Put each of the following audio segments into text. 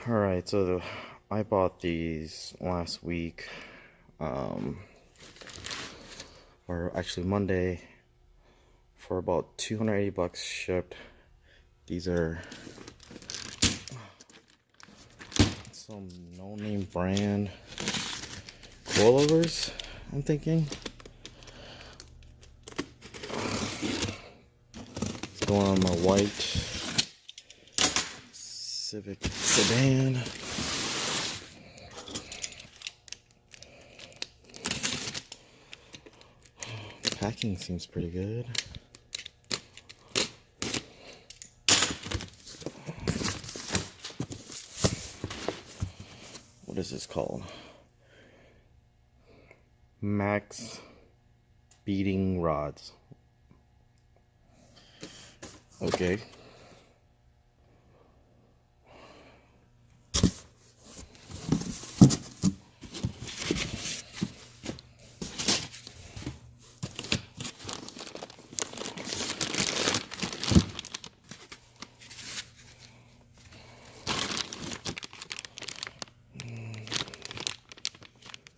Alright, so I bought these last week, or actually Monday, for about 280 bucks shipped. These are some no-name brand coilovers, I'm thinking. It's going on my white Civic sedan. Packing seems pretty good. What is this called? MaxpeedingRODS. Okay.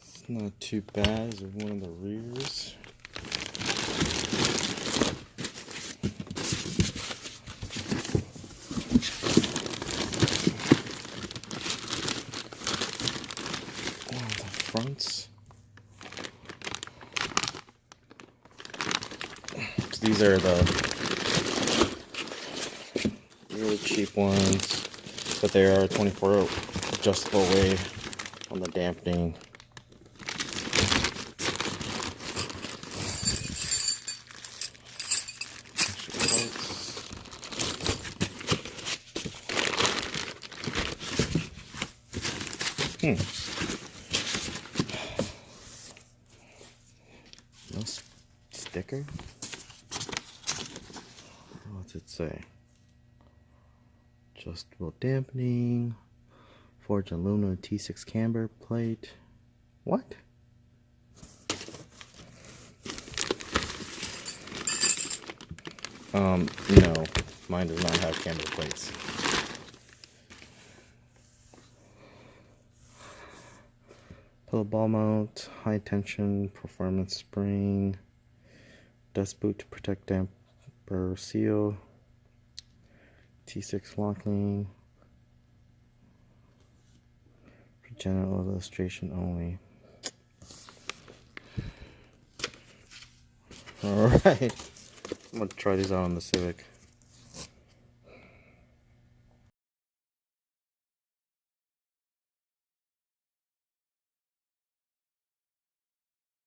It's not too bad. There's one of the rears. Fronts. So these are the really cheap ones, but they are 24 adjustable way on the dampening. No sticker? What's it say? Adjustable dampening, forged aluminum T6 camber plate. What? No, mine does not have camber plates. Pillow ball mount, high tension performance spring, dust boot to protect damper seal, T6 locking, for general illustration only. Alright, I'm gonna try these out on the Civic.